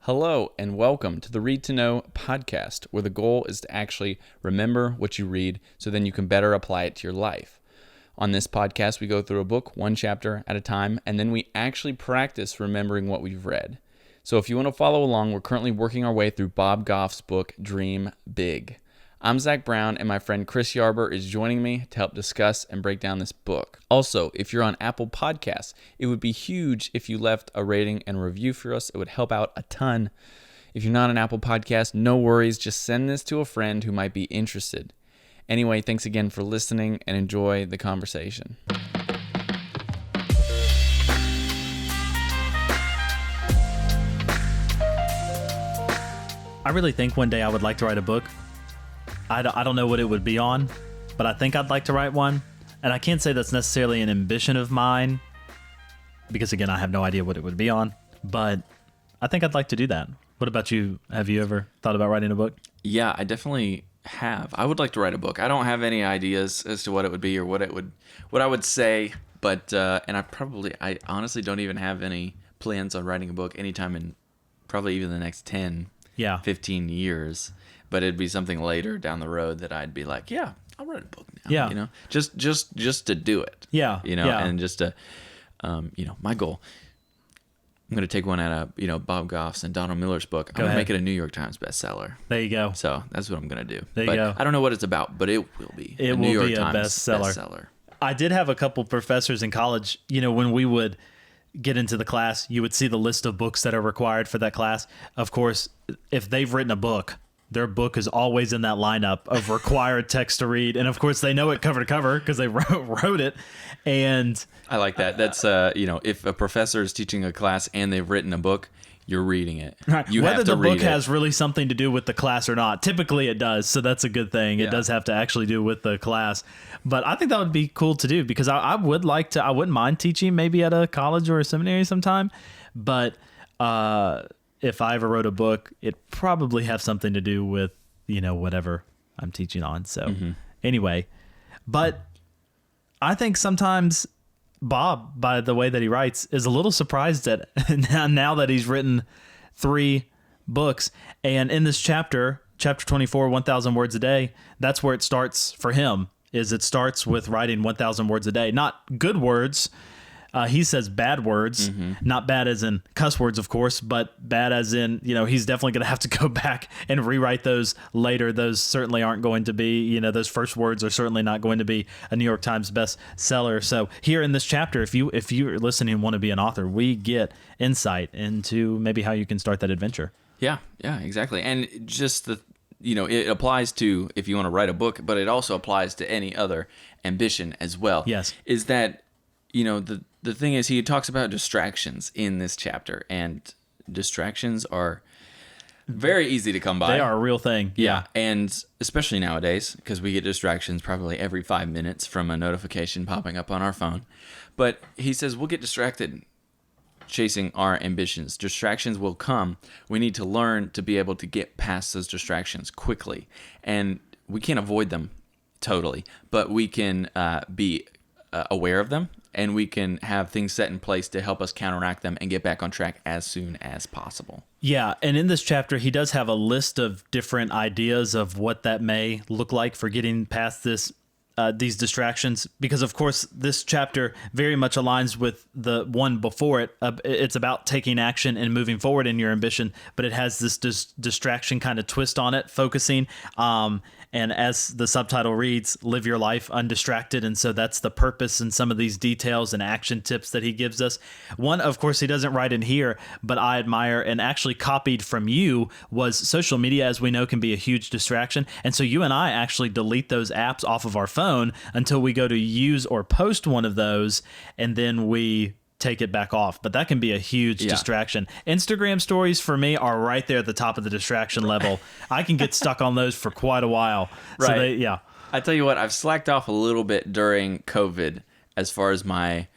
Hello and welcome to the Read to Know podcast, where the goal is to actually remember what you read so then you can better apply it to your life. On this podcast, we go through a book one chapter at a time, and then we actually practice remembering what we've read. So if you want to follow along, we're currently working our way through Bob Goff's book, Dream Big. I'm Zach Brown, and my friend Chris Yarber is joining me to help discuss and break down this book. Also, if you're on Apple Podcasts, it would be huge if you left a rating and review for us. It would help out a ton. If you're not on Apple Podcasts, no worries. Just send this to a friend who might be interested. Anyway, thanks again for listening and enjoy the conversation. I really think one day I would like to write a book. I don't know what it would be on, but I think I'd like to write one. And I can't say that's necessarily an ambition of mine, because again, I have no idea what it would be on, but I think I'd like to do that. What about you? Have you ever thought about writing a book? Yeah, I definitely have. I would like to write a book. I don't have any ideas as to what it would be or what I would say, but and I honestly don't even have any plans on writing a book anytime in probably even the next 10, 15 years. But it'd be something later down the road that I'd be like, yeah, I'll write a book now. Yeah. You know, just to do it. Yeah. You know, yeah. and just to, my goal. I'm going to take one out of, Bob Goff's and Donald Miller's book. I'm going to make it a New York Times bestseller. There you go. So that's what I'm going to do. There you go. I don't know what it's about, but it will be. It a will New York be a Times bestseller. I did have a couple professors in college, when we would get into the class, you would see the list of books that are required for that class. Of course, if they've written a book, their book is always in that lineup of required text to read. And of course, they know it cover to cover because they wrote it. And I like that. That's, if a professor is teaching a class and they've written a book, you're reading it. Right. You Whether have to the book read it. has really something to do with the class or not. Typically it does. So that's a good thing. It does have to actually do with the class. But I think that would be cool to do because I wouldn't mind teaching maybe at a college or a seminary sometime. But, if I ever wrote a book, it'd probably have something to do with, whatever I'm teaching on. So anyway, but I think sometimes Bob, by the way that he writes, is a little surprised at now that he's written 3 books. And in this chapter 24, 1,000 words a day, that's where it starts for him, is it starts with writing 1,000 words a day. Not good words. He says bad words, not bad as in cuss words, of course, but bad as in, he's definitely going to have to go back and rewrite those later. Those certainly aren't going to be, those first words are certainly not going to be a New York Times bestseller. So here in this chapter, if you're listening and want to be an author, we get insight into maybe how you can start that adventure. Yeah, exactly. And just it applies to if you want to write a book, but it also applies to any other ambition as well. Yes. Is that, the thing is, he talks about distractions in this chapter, and distractions are very easy to come by. They are a real thing. Yeah. And especially nowadays, because we get distractions probably every 5 minutes from a notification popping up on our phone. But he says we'll get distracted chasing our ambitions. Distractions will come. We need to learn to be able to get past those distractions quickly. And we can't avoid them totally, but we can be aware of them, and we can have things set in place to help us counteract them and get back on track as soon as possible. Yeah, and in this chapter, he does have a list of different ideas of what that may look like for getting past these distractions, because of course this chapter very much aligns with the one before it. It's about taking action and moving forward in your ambition, but it has this distraction kind of twist on it, focusing. And as the subtitle reads, live your life undistracted. And so that's the purpose in some of these details and action tips that he gives us. One, of course, he doesn't write in here, but I admire and actually copied from you, was social media, as we know, can be a huge distraction. And so you and I actually delete those apps off of our phone until we go to use or post one of those, and then we take it back off. But that can be a huge distraction. Instagram stories for me are right there at the top of the distraction level. I can get stuck on those for quite a while. Right. So I tell you what, I've slacked off a little bit during COVID as far as my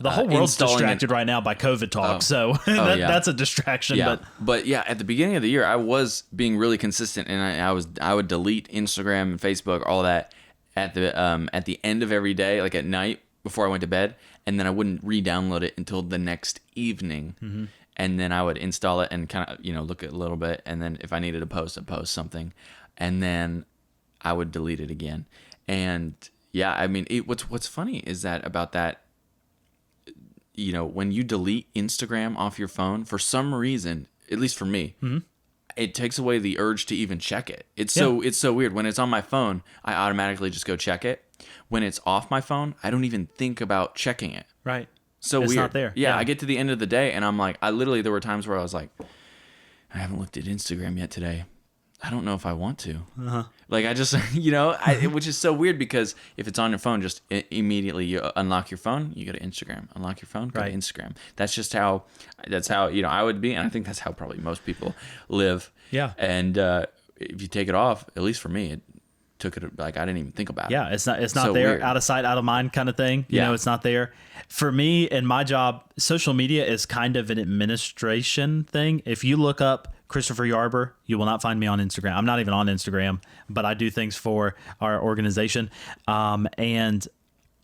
the whole world's distracted right now by COVID talk. That's a distraction. Yeah. But at the beginning of the year, I was being really consistent, and I would delete Instagram and Facebook, all that at the end of every day, like at night before I went to bed, and then I wouldn't re-download it until the next evening. and then I would install it and kind of, look at it a little bit. And then if I needed to post, I'd post something. And then I would delete it again. And yeah, I mean, what's funny is that about that, when you delete Instagram off your phone, for some reason, at least for me, it takes away the urge to even check it. It's so weird. When it's on my phone, I automatically just go check it. When it's off my phone, I don't even think about checking it. Right. So it's weird. not there. Yeah, I get to the end of the day and I'm like, there were times where I was like, I haven't looked at Instagram yet today. I don't know if I want to. Like I just, which is so weird because if it's on your phone, just immediately you unlock your phone, you go to Instagram. Unlock your phone, go to Instagram. That's how I would be, and I think that's how probably most people live. Yeah. And if you take it off, at least for me, it took it like I didn't even think about it. Yeah, it's not so there, weird. Out of sight, out of mind kind of thing. You know, it's not there. For me and my job, social media is kind of an administration thing. If you look up Christopher Yarber, you will not find me on Instagram. I'm not even on Instagram, but I do things for our organization. And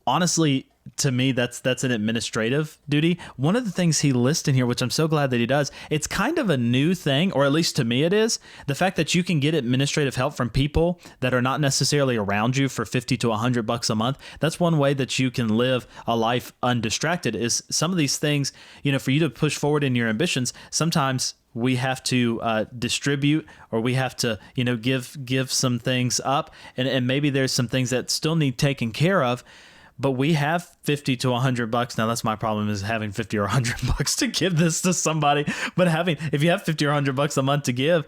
honestly, to me, that's an administrative duty. One of the things he lists in here, which I'm so glad that he does, it's kind of a new thing, or at least to me it is, the fact that you can get administrative help from people that are not necessarily around you for $50 to $100 a month. That's one way that you can live a life undistracted, is some of these things, for you to push forward in your ambitions, sometimes we have to distribute, or we have to, give some things up, and maybe there's some things that still need taken care of. But we have $50 to $100. Now that's my problem, is having $50 or $100 to give this to somebody. But if you have $50 or $100 a month to give,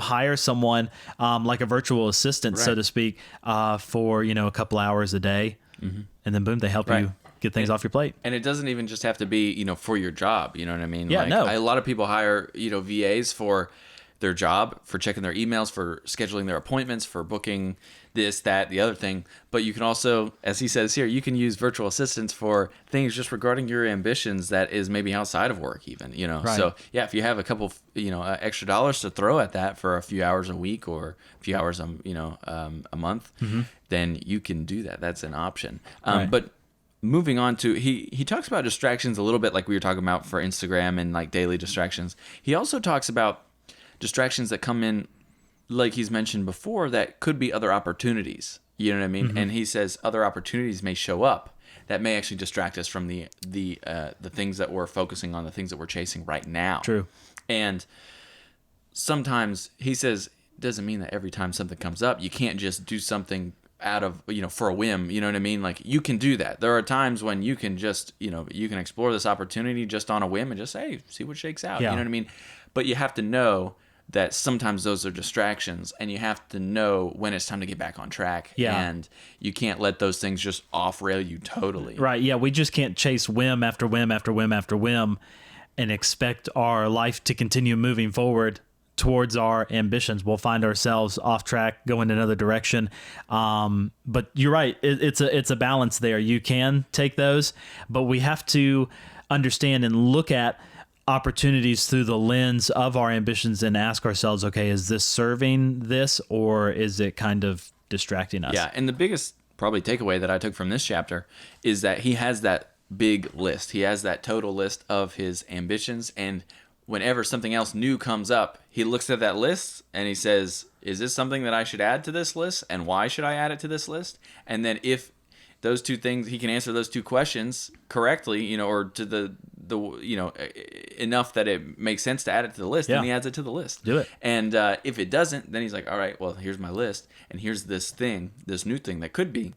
hire someone like a virtual assistant, so to speak, for a couple hours a day, and then boom, they help you get things off your plate. And it doesn't even just have to be for your job. You know what I mean? Yeah, A lot of people hire VAs for their job, for checking their emails, for scheduling their appointments, for booking this, that, the other thing. But you can also, as he says here, you can use virtual assistants for things just regarding your ambitions that is maybe outside of work even, Right. So yeah, if you have a couple, extra dollars to throw at that for a few hours a week or a few hours, a month, then you can do that. That's an option. But moving on to, he talks about distractions a little bit, like we were talking about for Instagram and like daily distractions. He also talks about distractions that come in, like he's mentioned before, that could be other opportunities. You know what I mean? And he says other opportunities may show up that may actually distract us from the things that we're focusing on, the things that we're chasing right now. True. And sometimes he says, doesn't mean that every time something comes up, you can't just do something out of, for a whim. You know what I mean? Like, you can do that. There are times when you can just, you can explore this opportunity just on a whim and just, hey, see what shakes out. Yeah. You know what I mean? But you have to know that sometimes those are distractions, and you have to know when it's time to get back on track. Yeah. And you can't let those things just off-rail you totally. Right. Yeah. We just can't chase whim after whim after whim after whim and expect our life to continue moving forward towards our ambitions. We'll find ourselves off track, going another direction. But you're right. It's a balance there. You can take those, but we have to understand and look at opportunities through the lens of our ambitions and ask ourselves, okay, is this serving this, or is it kind of distracting us? Yeah. And the biggest probably takeaway that I took from this chapter is that he has that big list. He has that total list of his ambitions. And whenever something else new comes up, he looks at that list and he says, is this something that I should add to this list? And why should I add it to this list? And then if those two things, he can answer those two questions correctly, or to the enough that it makes sense to add it to the list, then he adds it to the list. Do it. And if it doesn't, then he's like, all right, well, here's my list, and here's this new thing that could be.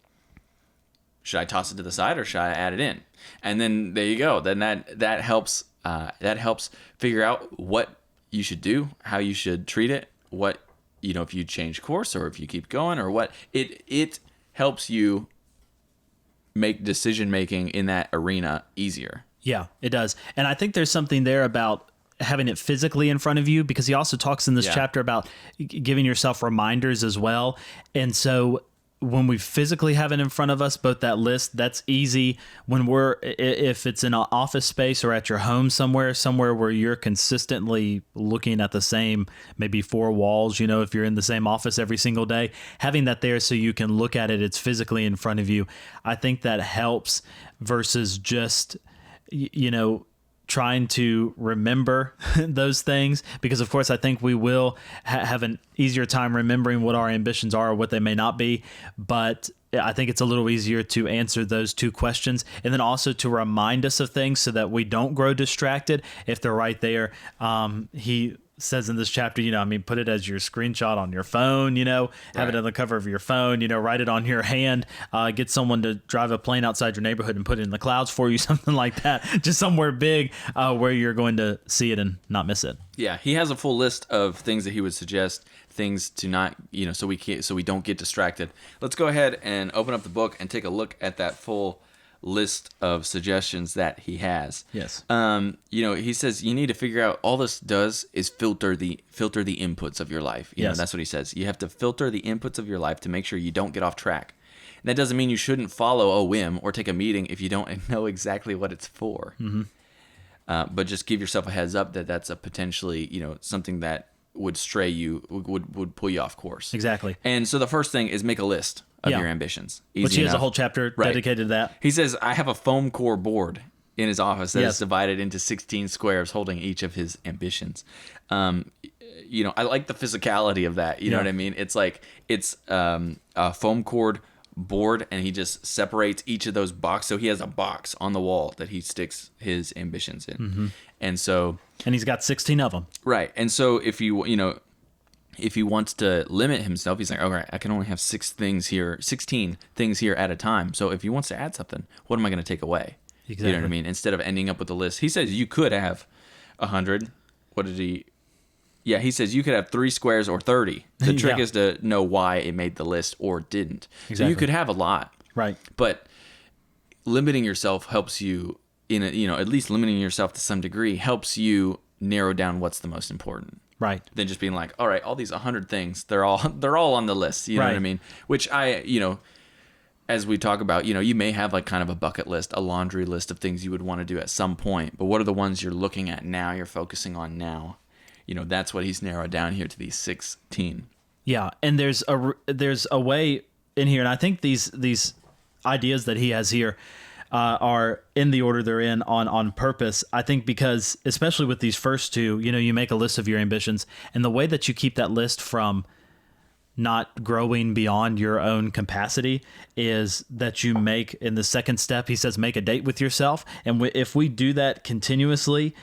Should I toss it to the side, or should I add it in? And then there you go. Then that helps figure out what you should do, how you should treat it, what if you change course or if you keep going, or what. It helps you make decision making in that arena easier. Yeah, it does. And I think there's something there about having it physically in front of you, because he also talks in this chapter about giving yourself reminders as well. And so when we physically have it in front of us, both that list, that's easy. When if it's in an office space or at your home somewhere where you're consistently looking at the same, maybe 4 walls, if you're in the same office every single day, having that there so you can look at it, it's physically in front of you. I think that helps versus just, trying to remember those things, because of course I think we will have an easier time remembering what our ambitions are or what they may not be, but I think it's a little easier to answer those two questions, and then also to remind us of things so that we don't grow distracted if they're right there. He says in this chapter, put it as your screenshot on your phone, have it on the cover of your phone, write it on your hand, get someone to drive a plane outside your neighborhood and put it in the clouds for you, something like that, just somewhere big where you're going to see it and not miss it. Yeah, he has a full list of things that he would suggest, things to not, so we don't get distracted. Let's go ahead and open up the book and take a look at that full list of suggestions that he has. Yes. He says you need to figure out, all this does is filter the inputs of your life. You know, that's what he says. You have to filter the inputs of your life to make sure you don't get off track. And that doesn't mean you shouldn't follow a whim or take a meeting if you don't know exactly what it's for. Mm-hmm. But just give yourself a heads up that that's a potentially, something that would stray you, would pull you off course. Exactly. And so the first thing is make a list of your ambitions. Easy Which he has enough. a whole chapter dedicated to that. He says, I have a foam core board in his office that is divided into 16 squares holding each of his ambitions. I like the physicality of that. You know what I mean? It's like, it's a foam core board, and he just separates each of those boxes. So he has a box on the wall that he sticks his ambitions in. Mm-hmm. And he's got 16 of them. Right. And so if he wants to limit himself, he's like, all right, I can only have 16 things here at a time. So if he wants to add something, what am I going to take away? Exactly. You know what I mean? Instead of ending up with a list. He says you could have 100. What did he? Yeah, he says you could have 3 squares or 30. The trick is to know why it made the list or didn't. Exactly. So you could have a lot. Right. But limiting yourself helps you, at least limiting yourself to some degree helps you narrow down what's the most important. Right. Than just being like, all right, all these 100 things, they're all on the list. You know what I mean? Which as we talk about, you may have like kind of a bucket list, a laundry list of things you would want to do at some point. But what are the ones you're looking at now, you're focusing on now? That's what he's narrowed down here to these 16. Yeah, and there's a way in here, and I think these ideas that he has here are in the order they're in on purpose. I think because, especially with these first two, you make a list of your ambitions, and the way that you keep that list from not growing beyond your own capacity is that you make, in the second step, he says, make a date with yourself. And if we do that continuously,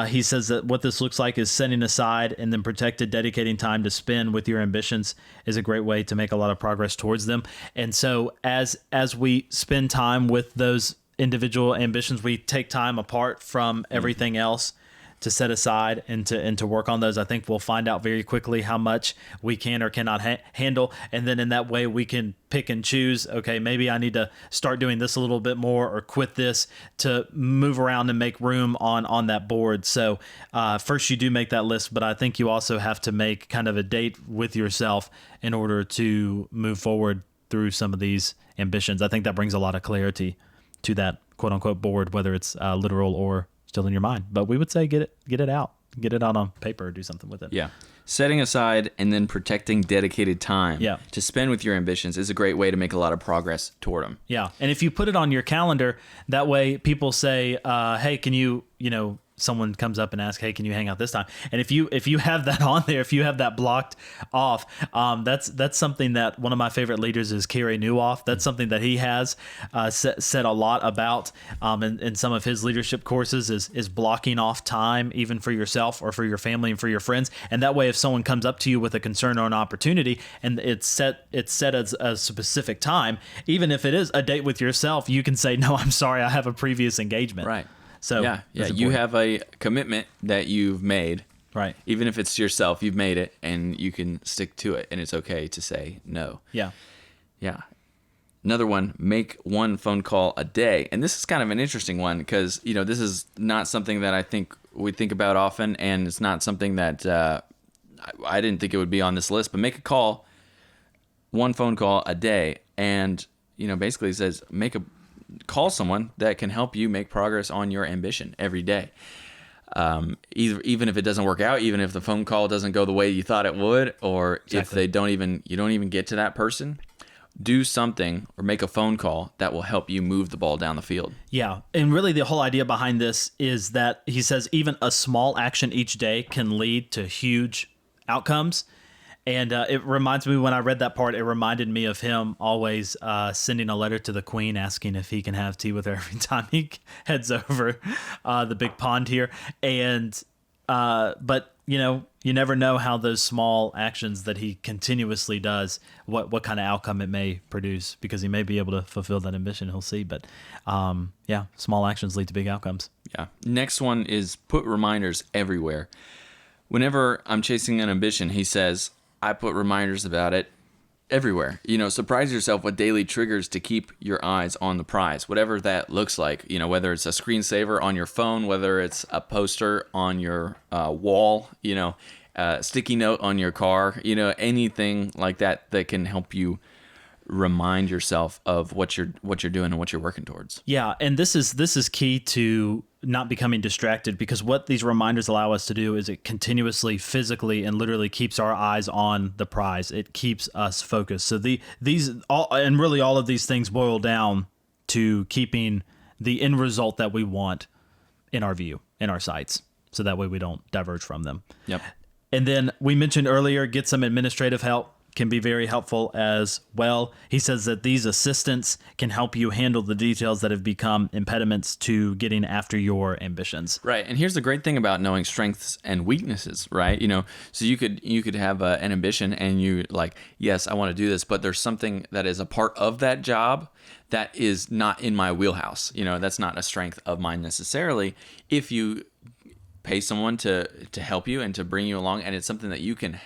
he says that what this looks like is setting aside and then protected, dedicating time to spend with your ambitions is a great way to make a lot of progress towards them. And so as we spend time with those individual ambitions, we take time apart from everything else to set aside and to work on those. I think we'll find out very quickly how much we can or cannot handle. And then in that way, we can pick and choose, okay, maybe I need to start doing this a little bit more or quit this to move around and make room on that board. So first you do make that list, but I think you also have to make kind of a date with yourself in order to move forward through some of these ambitions. I think that brings a lot of clarity to that quote unquote board, whether it's literal or still in your mind. But we would say get it out on paper or do something with it. Yeah. Setting aside and then protecting dedicated time to spend with your ambitions is a great way to make a lot of progress toward them. Yeah. And if you put it on your calendar, that way people say, hey, can you, someone comes up and asks, hey, can you hang out this time? And if you have that on there, if you have that blocked off, that's something that one of my favorite leaders is Carey Nieuwhof. That's something that he has said a lot about in some of his leadership courses is blocking off time, even for yourself or for your family and for your friends. And that way, if someone comes up to you with a concern or an opportunity and it's set as a specific time, even if it is a date with yourself, you can say, no, I'm sorry, I have a previous engagement. Right. So yeah, you have a commitment that you've made, right? Even if it's to yourself, you've made it, and you can stick to it, and it's okay to say no. Yeah. Another one: make one phone call a day, and this is kind of an interesting one because this is not something that I think we think about often, and it's not something that I didn't think it would be on this list. But make a call, one phone call a day, and basically it says call someone that can help you make progress on your ambition every day. Even if it doesn't work out, even if the phone call doesn't go the way you thought it would, or if you don't even get to that person, do something or make a phone call that will help you move the ball down the field. Yeah. And really the whole idea behind this is that he says even a small action each day can lead to huge outcomes. And it reminds me, when I read that part, it reminded me of him always sending a letter to the Queen asking if he can have tea with her every time he heads over the big pond here. And but you never know how those small actions that he continuously does, what kind of outcome it may produce, because he may be able to fulfill that ambition. He'll see. But small actions lead to big outcomes. Yeah. Next one is put reminders everywhere. Whenever I'm chasing an ambition, he says, I put reminders about it everywhere. Surprise yourself with daily triggers to keep your eyes on the prize, whatever that looks like. Whether it's a screensaver on your phone, whether it's a poster on your wall, a sticky note on your car, anything like that can help you remind yourself of what you're doing and what you're working towards. Yeah, and this is key to not becoming distracted, because what these reminders allow us to do is it continuously, physically, and literally keeps our eyes on the prize. It keeps us focused. So all of these things boil down to keeping the end result that we want in our view, in our sights, so that way we don't diverge from them. Yep. And then we mentioned earlier, get some administrative help. Can be very helpful as well. He says that these assistants can help you handle the details that have become impediments to getting after your ambitions. Right. And here's the great thing about knowing strengths and weaknesses, right? So you could have an ambition and you yes, I want to do this, but there's something that is a part of that job that is not in my wheelhouse. That's not a strength of mine necessarily. If you pay someone to help you and to bring you along, and it's something that you can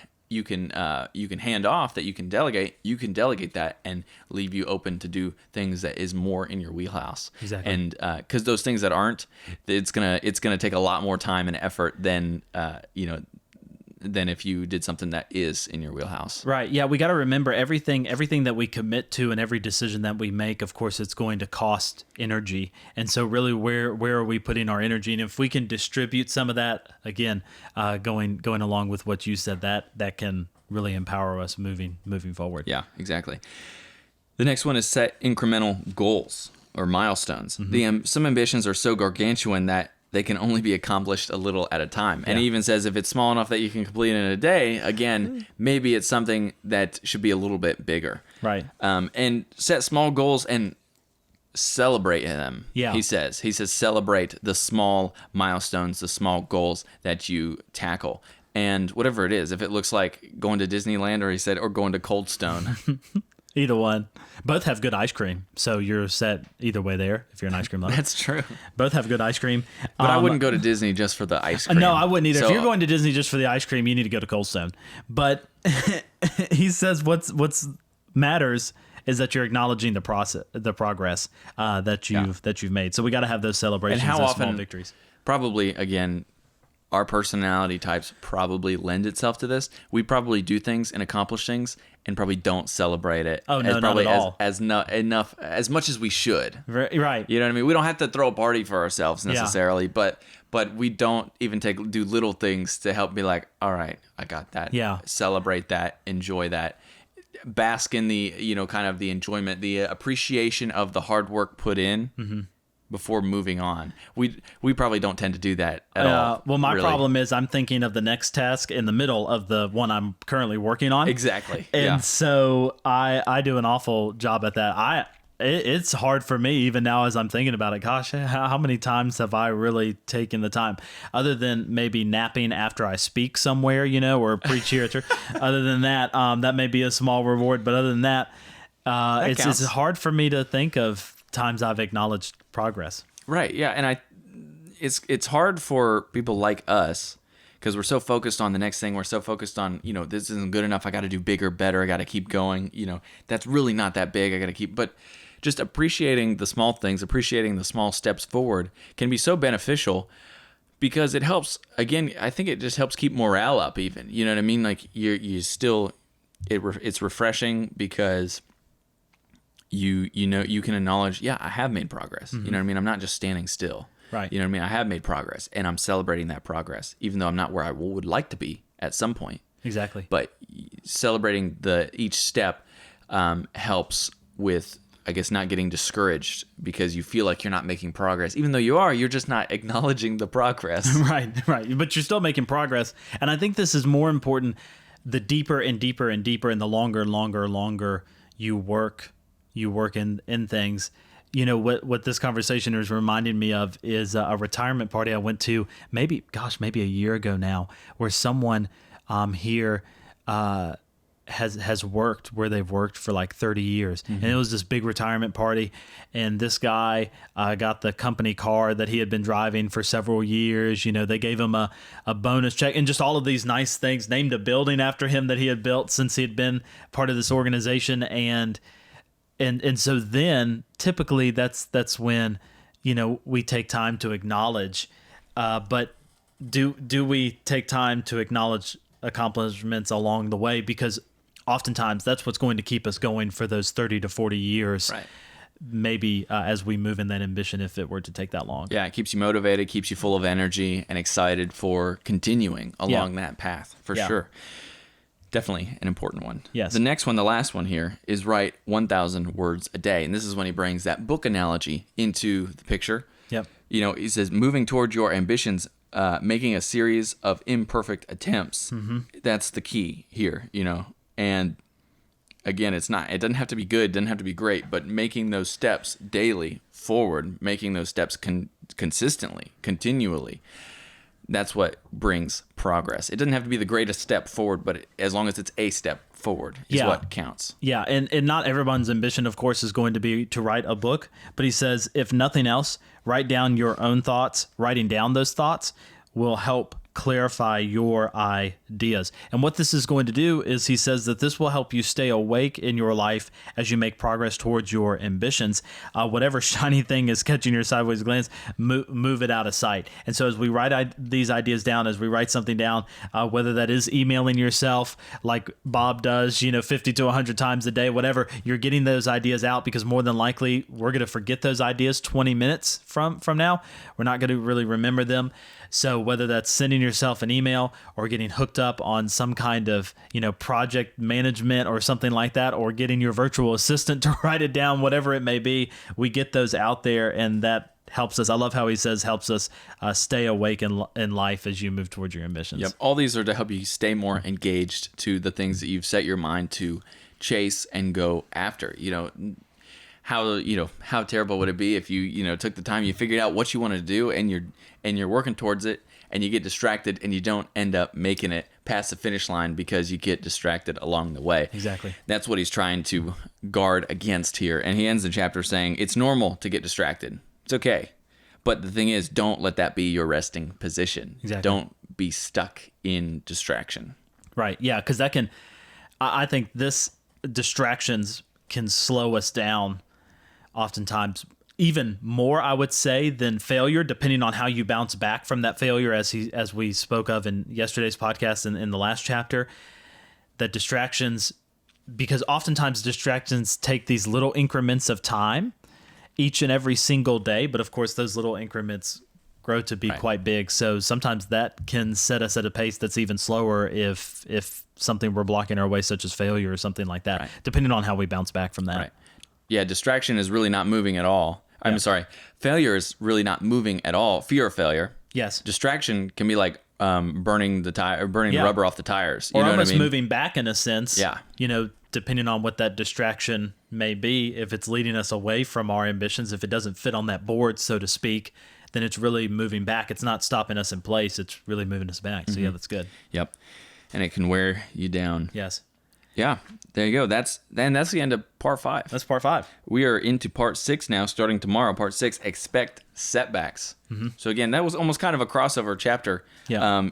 hand off, that you can delegate that and leave you open to do things that is more in your wheelhouse. Exactly. And because those things that aren't, it's gonna take a lot more time and effort than if you did something that is in your wheelhouse. Right. Yeah, we got to remember everything that we commit to and every decision that we make, of course, it's going to cost energy. And so really where are we putting our energy? And if we can distribute some of that, again, going along with what you said, that can really empower us moving forward. Yeah, exactly. The next one is set incremental goals or milestones. Mm-hmm. Some ambitions are so gargantuan that they can only be accomplished a little at a time. And he even says if it's small enough that you can complete it in a day, again, maybe it's something that should be a little bit bigger. Right. And set small goals and celebrate them. Yeah. He says celebrate the small milestones, the small goals that you tackle. And whatever it is, if it looks like going to Disneyland, or going to Cold Stone. Either one. Both have good ice cream, so you're set either way there if you're an ice cream lover. That's true. Both have good ice cream. But I wouldn't go to Disney just for the ice cream. No, I wouldn't either. So, if you're going to Disney just for the ice cream, you need to go to Cold Stone. But he says what's matters is that you're acknowledging the progress that you've made. So we got to have those celebrations and small victories. Probably, again, our personality types probably lend itself to this. We probably do things and accomplish things and probably don't celebrate it. Oh, no, not at all. As much as we should. Right. You know what I mean? We don't have to throw a party for ourselves necessarily, but we don't even do little things to help be like, all right, I got that. Yeah. Celebrate that, enjoy that. Bask in the, kind of the enjoyment, the appreciation of the hard work put in. Mm-hmm. Before moving on. We probably don't tend to do that at all. Well, my problem is I'm thinking of the next task in the middle of the one I'm currently working on. Exactly. And so I do an awful job at that. It's hard for me even now as I'm thinking about it. Gosh, how many times have I really taken the time, other than maybe napping after I speak somewhere, or preach here at church. Other than that, that may be a small reward. But other than that, it's hard for me to think of times I've acknowledged progress. Right. Yeah. And it's hard for people like us because we're so focused on the next thing. We're so focused on, this isn't good enough. I got to do bigger, better. I got to keep going. That's really not that big. I got to keep, but just appreciating the small things, appreciating the small steps forward can be so beneficial because it helps, again, I think it just helps keep morale up even, you know what I mean? Like you still, it's refreshing because you can acknowledge, I have made progress. Mm-hmm. You know what I mean? I'm not just standing still. Right. You know what I mean? I have made progress and I'm celebrating that progress, even though I'm not where I would like to be at some point. Exactly. But celebrating each step helps with, I guess, not getting discouraged because you feel like you're not making progress. Even though you are, you're just not acknowledging the progress. Right. But you're still making progress. And I think this is more important the deeper and deeper and deeper and the longer and longer you work in things. You know, what this conversation is reminding me of is a retirement party I went to maybe a year ago now, where someone here has worked where they've worked for like 30 years. And it was this big retirement party. And this guy got the company car that he had been driving for several years. You know, they gave him a bonus check and just all of these nice things, named a building after him that he had built since he had been part of this organization. And so then typically that's when, you know, we take time to acknowledge, but do we take time to acknowledge accomplishments along the way? Because oftentimes that's what's going to keep us going for those 30 to 40 years. Right. Maybe as we move in that ambition, if it were to take that long. Yeah, it keeps you motivated, keeps you full of energy and excited for continuing along that path, for sure. Definitely an important one. Yes. The next one, the last one here, is write 1,000 words a day. And this is when he brings that book analogy into the picture. Yep. You know, he says, moving toward your ambitions, making a series of imperfect attempts. That's the key here, you know. And again, it doesn't have to be good, doesn't have to be great, but making those steps daily forward, making those steps consistently, continually. That's what brings progress. It doesn't have to be the greatest step forward, but as long as it's a step forward is what counts. Yeah, and not everyone's ambition, of course, is going to be to write a book. But he says, if nothing else, write down your own thoughts. Writing down those thoughts will help clarify your ideas. And what this is going to do is he says that this will help you stay awake in your life as you make progress towards your ambitions. Whatever shiny thing is catching your sideways glance, move it out of sight. And so as we write these ideas down, as we write something down, whether that is emailing yourself like Bob does, 50 to 100 times a day, whatever, you're getting those ideas out, because more than likely we're going to forget those ideas 20 minutes from now. We're not going to really remember them. So whether that's sending yourself an email or getting hooked up on some kind of, project management or something like that, or getting your virtual assistant to write it down, whatever it may be, we get those out there, and that helps us. I love how he says helps us stay awake in life as you move towards your ambitions. Yep. All these are to help you stay more engaged to the things that you've set your mind to chase and go after. How terrible would it be if you took the time, you figured out what you wanted to do, and you're working towards it, and you get distracted and you don't end up making it past the finish line because you get distracted along the way. Exactly. That's what he's trying to guard against here. And he ends the chapter saying it's normal to get distracted. It's okay. But the thing is, don't let that be your resting position. Exactly. Don't be stuck in distraction. Right. Yeah. Because I think this distractions can slow us down oftentimes even more, I would say, than failure, depending on how you bounce back from that failure, as we spoke of in yesterday's podcast and in the last chapter. That distractions, because oftentimes distractions take these little increments of time each and every single day, but of course those little increments grow to be quite big. So sometimes that can set us at a pace that's even slower if something we're blocking our way, such as failure or something like that, depending on how we bounce back from that. Right. Yeah, distraction is really not moving at all. I'm sorry. Failure is really not moving at all. Fear of failure. Yes. Distraction can be like burning the rubber off the tires. You or know almost what I mean? moving back in a sense. Yeah. Depending on what that distraction may be, if it's leading us away from our ambitions, if it doesn't fit on that board, so to speak, then it's really moving back. It's not stopping us in place. It's really moving us back. So yeah, that's good. Yep. And it can wear you down. Yes. Yeah, there you go. That's the end of part 5. That's part 5. We are into part 6 now, starting tomorrow. Part 6, expect setbacks. So again, that was almost kind of a crossover chapter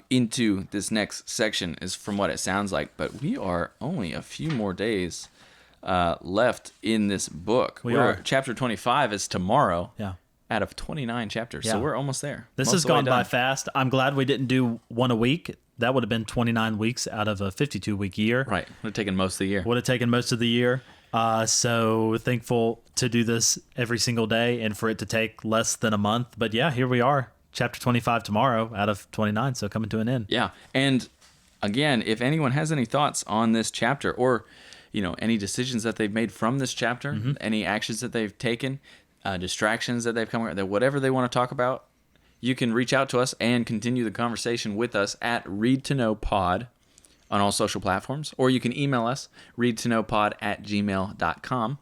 into this next section, is from what it sounds like. But we are only a few more days left in this book. We are. Chapter 25 is tomorrow. Yeah. Out of 29 chapters. Yeah. So we're almost there. This has gone by fast. I'm glad we didn't do one a week. That would have been 29 weeks out of a 52-week year. Right. Would have taken most of the year. Would have taken most of the year. So thankful to do this every single day and for it to take less than a month. But yeah, here we are. Chapter 25 tomorrow out of 29. So coming to an end. Yeah. And again, if anyone has any thoughts on this chapter, or any decisions that they've made from this chapter, any actions that they've taken, distractions that they've come with, that whatever they want to talk about, you can reach out to us and continue the conversation with us at readtoknowpod on all social platforms, or you can email us, readtoknowpod@gmail.com.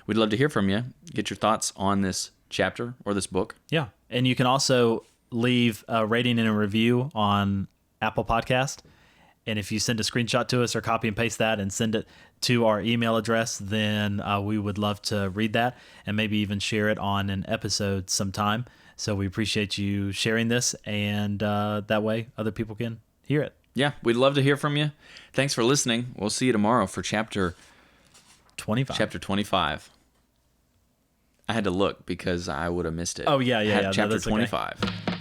We'd love to hear from you. Get your thoughts on this chapter or this book. Yeah. And you can also leave a rating and a review on Apple Podcast. And if you send a screenshot to us or copy and paste that and send it to our email address, then we would love to read that and maybe even share it on an episode sometime. So we appreciate you sharing this, and that way other people can hear it. Yeah, we'd love to hear from you. Thanks for listening. We'll see you tomorrow for chapter 25. Chapter 25. I had to look because I would have missed it. Oh, yeah. Chapter No, that's 25. Okay.